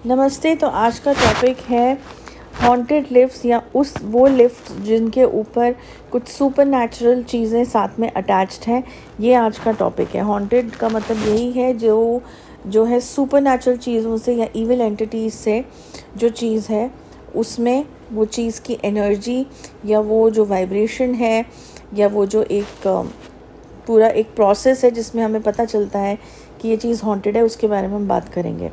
नमस्ते। तो आज का टॉपिक है हॉन्टेड लिफ्ट्स या वो लिफ्ट जिनके ऊपर कुछ सुपर नेचुरल चीज़ें साथ में अटैच्ड हैं। ये आज का टॉपिक है। हॉन्टेड का मतलब यही है जो है सुपर नेचुरल चीज़ों से या इविल एंटिटीज़ से जो चीज़ है उसमें वो चीज़ की एनर्जी या वो जो वाइब्रेशन है या वो जो एक पूरा एक प्रोसेस है जिसमें हमें पता चलता है कि ये चीज़ हॉन्टेड है, उसके बारे में हम बात करेंगे।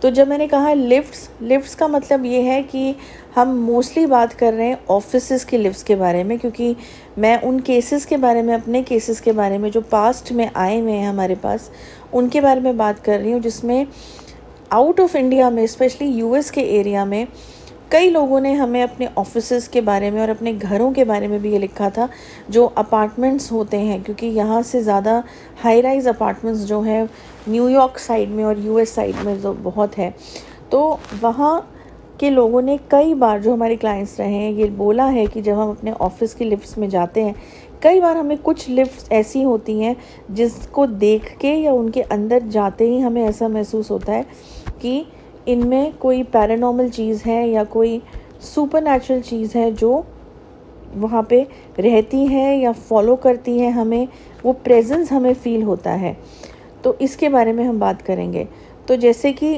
तो जब मैंने कहा लिफ्ट्स का मतलब ये है कि हम मोस्टली बात कर रहे हैं ऑफिसेज़ की लिफ्ट्स के बारे में, क्योंकि मैं उन केसेस के बारे में, अपने केसेस के बारे में जो पास्ट में आए हुए हैं हमारे पास, उनके बारे में बात कर रही हूँ, जिसमें आउट ऑफ इंडिया में, स्पेशली यूएस के एरिया में कई लोगों ने हमें अपने ऑफिसेज़ के बारे में और अपने घरों के बारे में भी ये लिखा था, जो अपार्टमेंट्स होते हैं, क्योंकि यहाँ से ज़्यादा हाई राइज अपार्टमेंट्स जो है न्यूयॉर्क साइड में और यूएस साइड में जो बहुत है, तो वहाँ के लोगों ने कई बार, जो हमारे क्लाइंट्स रहे हैं, ये बोला है कि जब हम अपने ऑफिस की लिफ्ट्स में जाते हैं, कई बार हमें कुछ लिफ्ट्स ऐसी होती हैं जिसको देख के या उनके अंदर जाते ही हमें ऐसा महसूस होता है कि इनमें कोई पैरानॉर्मल चीज़ है या कोई सुपर नेचुरल चीज़ है जो वहाँ पे रहती है या फॉलो करती है हमें, वो प्रेजेंस हमें फ़ील होता है। तो इसके बारे में हम बात करेंगे। तो जैसे कि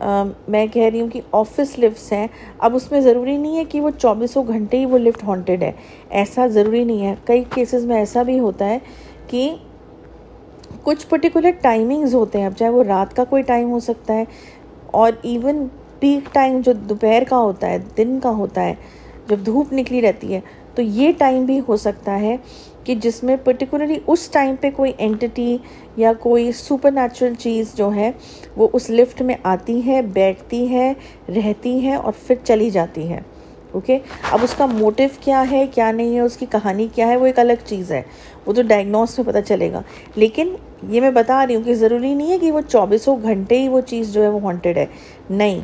मैं कह रही हूँ कि ऑफिस लिफ्ट्स हैं, अब उसमें ज़रूरी नहीं है कि वो 24 घंटे ही वो लिफ्ट हॉन्टेड है, ऐसा ज़रूरी नहीं है। कई केसेस में ऐसा भी होता है कि कुछ पर्टिकुलर टाइमिंग्स होते हैं, अब चाहे वो रात का कोई टाइम हो सकता है और इवन पीक टाइम जो दोपहर का होता है, दिन का होता है, जब धूप निकली रहती है, तो ये टाइम भी हो सकता है कि जिसमें पर्टिकुलरली उस टाइम पे कोई एंटिटी या कोई सुपर नेचुरल चीज़ जो है वो उस लिफ्ट में आती है, बैठती है, रहती है और फिर चली जाती है। ओके, अब उसका मोटिव क्या है, क्या नहीं है, उसकी कहानी क्या है, वो एक अलग चीज़ है, वो तो डायग्नोस में पता चलेगा। लेकिन ये मैं बता रही हूँ कि ज़रूरी नहीं है कि वो 24 घंटे ही वो चीज़ जो है वो हॉन्टेड है, नहीं।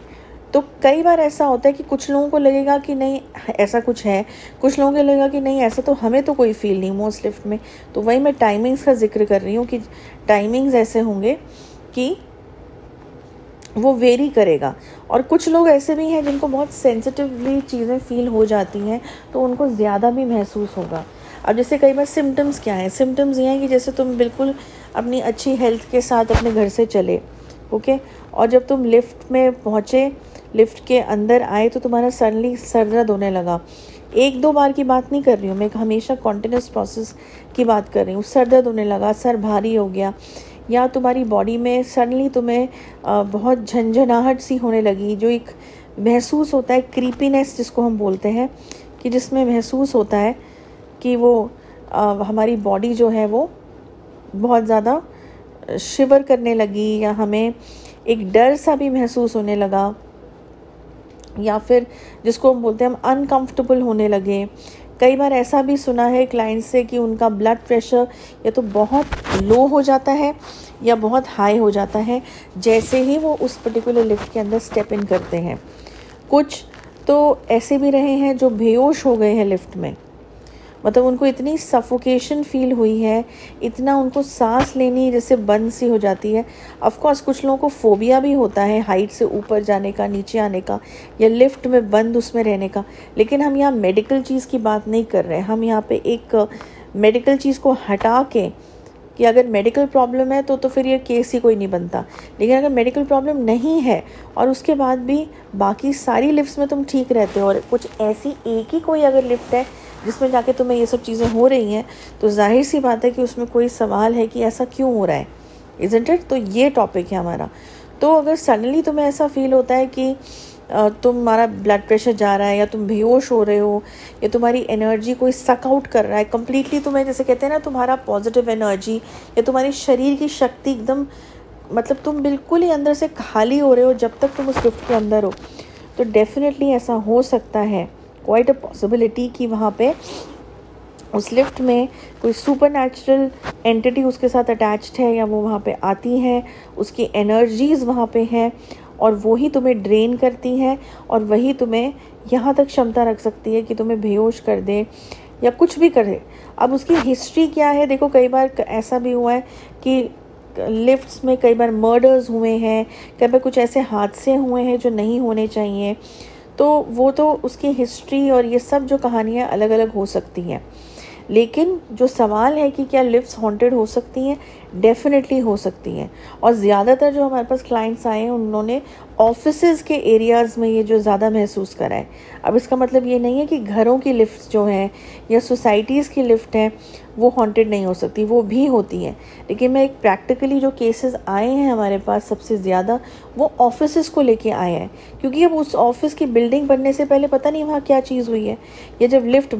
तो कई बार ऐसा होता है कि कुछ लोगों को लगेगा कि नहीं ऐसा कुछ है, कुछ लोगों को लगेगा कि नहीं ऐसा तो हमें तो कोई फील नहीं मोस्ट लिफ्ट में। तो वही मैं टाइमिंग्स का जिक्र कर रही हूँ कि टाइमिंग्स ऐसे होंगे कि वो वेरी करेगा। और कुछ लोग ऐसे भी हैं जिनको बहुत सेंसिटिवली चीज़ें फील हो जाती हैं, तो उनको ज़्यादा भी महसूस होगा। अब जैसे कई बार सिम्टम्स क्या हैं, सिम्टम्स ये हैं कि जैसे तुम बिल्कुल अपनी अच्छी हेल्थ के साथ अपने घर से चले, ओके, और जब तुम लिफ्ट में पहुँचे, लिफ्ट के अंदर आए, तो तुम्हारा सडनली सर दर्द होने लगा। एक दो बार की बात नहीं कर रही हूँ मैं, हमेशा कॉन्टिन्यूस प्रोसेस की बात कर रही हूँ। सर दर्द होने लगा, सर भारी हो गया, या तुम्हारी बॉडी में सडनली तुम्हें बहुत झंझनाहट सी होने लगी, जो एक महसूस होता है क्रीपीनेस जिसको हम बोलते हैं, कि जिसमें महसूस होता है कि वो हमारी बॉडी जो है वो बहुत ज़्यादा शिवर करने लगी, या हमें एक डर सा भी महसूस होने लगा, या फिर जिसको हम बोलते हैं हम अनकंफर्टेबल होने लगे। कई बार ऐसा भी सुना है क्लाइंट से कि उनका ब्लड प्रेशर या तो बहुत लो हो जाता है या बहुत हाई हो जाता है जैसे ही वो उस पर्टिकुलर लिफ्ट के अंदर स्टेप इन करते हैं। कुछ तो ऐसे भी रहे हैं जो बेहोश हो गए हैं लिफ्ट में, मतलब उनको इतनी सफोकेशन फील हुई है, इतना उनको सांस लेनी जैसे बंद सी हो जाती है। ऑफ कोर्स कुछ लोगों को फोबिया भी होता है हाइट से ऊपर जाने का, नीचे आने का, या लिफ्ट में बंद उसमें रहने का। लेकिन हम यहाँ मेडिकल चीज़ की बात नहीं कर रहे हैं, हम यहाँ पे एक मेडिकल चीज़ को हटा के, कि अगर मेडिकल प्रॉब्लम है तो फिर ये केस ही कोई नहीं बनता। लेकिन अगर मेडिकल प्रॉब्लम नहीं है और उसके बाद भी बाकी सारी लिफ्ट्स में तुम ठीक रहते हो, और कुछ ऐसी एक ही कोई अगर लिफ्ट है जिसमें जाके तुम्हें ये सब चीज़ें हो रही हैं, तो जाहिर सी बात है कि उसमें कोई सवाल है कि ऐसा क्यों हो रहा है, इज़न्ट इट। तो ये टॉपिक है हमारा। तो अगर सडनली तुम्हें ऐसा फील होता है कि तुम्हारा ब्लड प्रेशर जा रहा है, या तुम बेहोश हो रहे हो, या तुम्हारी एनर्जी कोई सक आउट कर रहा है कम्प्लीटली, तुम्हें जैसे कहते हैं ना, तुम्हारा पॉजिटिव एनर्जी या तुम्हारी शरीर की शक्ति एकदम, मतलब तुम बिल्कुल ही अंदर से खाली हो रहे हो जब तक तुम उस लिफ्ट के अंदर हो, तो डेफिनेटली ऐसा हो सकता है, क्वाइट अ पॉसिबिलिटी, कि वहाँ पे उस लिफ्ट में कोई सुपर नेचुरल एंटिटी उसके साथ अटैच्ड है, या वो वहाँ पे आती हैं, उसकी एनर्जीज़ वहाँ पे हैं, और वही तुम्हें ड्रेन करती हैं, और वही तुम्हें यहाँ तक क्षमता रख सकती है कि तुम्हें बेहोश कर दे या कुछ भी करे। अब उसकी हिस्ट्री क्या है, देखो कई बार ऐसा भी हुआ है कि लिफ्ट्स में कई बार मर्डर्स हुए हैं, कई बार कुछ ऐसे हादसे हुए हैं जो नहीं होने चाहिए। तो वो तो उसकी हिस्ट्री और ये सब जो कहानियाँ अलग अलग हो सकती हैं, लेकिन जो सवाल है कि क्या लिफ्ट्स हॉन्टेड हो सकती हैं, डेफिनेटली हो सकती हैं। और ज़्यादातर जो हमारे पास क्लाइंट्स आए हैं उन्होंने ऑफिसेज़ के एरियाज़ में ये जो ज़्यादा महसूस करा है। अब इसका मतलब ये नहीं है कि घरों की लिफ्ट्स जो हैं या सोसाइटीज़ की लिफ्ट हैं वो हॉन्टेड नहीं हो सकती, वो भी होती हैं। लेकिन मैं एक प्रैक्टिकली जो केसेस आए हैं हमारे पास सबसे ज़्यादा वो ऑफिसेज़ को लेके आए हैं, क्योंकि अब उस ऑफिस की बिल्डिंग बनने से पहले पता नहीं वहाँ क्या चीज़ हुई है, या जब लिफ्ट